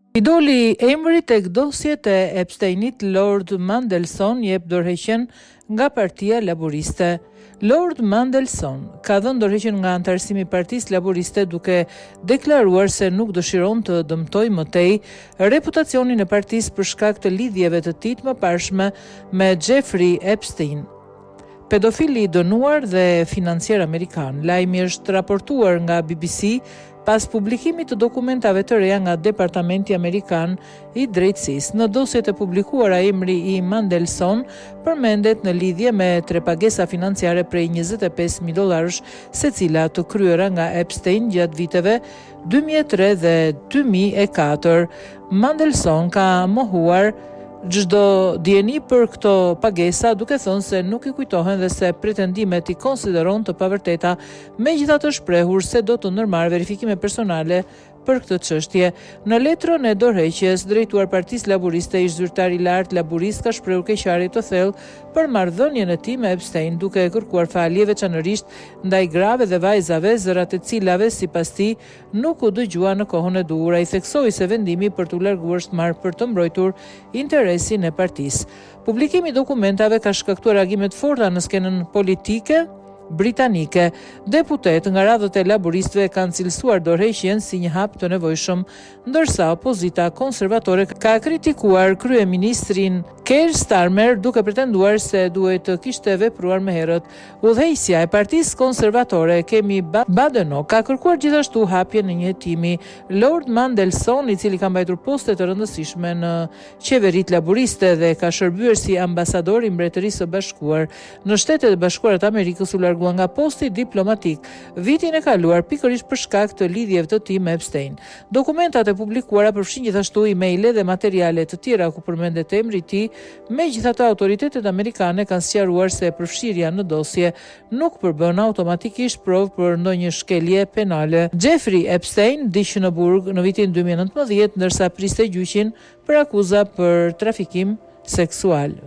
I doli emri tek dosjet e Epsteinit, Lord Mandelson jep dorëheqjen nga Partia Laboriste. Lord Mandelson ka dhënë dorëheqjen nga antarësimi i Partisë Laboriste duke deklaruar se nuk dëshiron të dëmtojë më tej reputacionin e partisë për shkak të lidhjeve të tij të mëparshme me Jeffrey Epstein, pedofili i dënuar dhe financier amerikan. Lajmi është raportuar nga BBC pas publikimit të dokumentave të reja nga Departamenti Amerikan i Drejtësisë. Në dosjet e publikuara, emri i Mandelson përmendet në lidhje me 3 pagesa financiare prej $25,000 secila të kryera nga Epstein gjatë viteve 2003 dhe 2004. Mandelson ka mohuar çdo dieni për këto pagesa, duke thënë se nuk i kujtohen dhe se pretendimet i konsideron të pavërteta, megjithatë është shprehur se do të ndërmarrë verifikime personale për këtë çështje. Në letrën e dorëheqjes drejtuar Partisë Laboriste, ish zyrtar i lartë laborist ka shprehur keqardhje të thellë për marrëdhënien e tij me Epstein, duke kërkuar falje veçanërisht ndaj grave dhe vajzave, zërat e cilave sipas tij nuk u dëgjua në kohën e duhur. Ai theksoi se vendimi për t'u larguar është marrë për të mbrojtur interesin e partisë. Publikimi i dokumentave ka shkaktuar reagime të forta në skenën politike britanike. Deputet nga radhët e laboristëve kanë cilësuar dorëheqjen si një hap të nevojshëm, ndërsa opozita konservatore ka kritikuar kryeministrin Keir Starmer duke pretenduar se duhet të kishte vepruar më herët. Udhëheqësja e Partisë Konservatore, Kemi Badenoch, ka kërkuar gjithashtu hapjen e një hetimi. Lord Mandelson, i cili ka mbajtur poste të rëndësishme në qeveritë laboriste dhe ka shërbyer si ambasador i Mbretërisë së Bashkuar në Shtetet e Bashkuara të Amerikës, u largua nga posti diplomatik vitin e kaluar pikërisht për shkak të lidhjeve të tij me Epstein. Dokumentat e publikuara përfshin gjithashtu emaile dhe materiale të tjera ku përmendet emri i tij. Megjithatë, autoritetet amerikane kanë sqaruar se përfshirja në dosje nuk përbën automatikisht provë për ndonjë shkelje penale. Jeffrey Epstein ndiq në burg në vitin 2019, ndërsa priste gjyqin për akuza për trafikim seksual.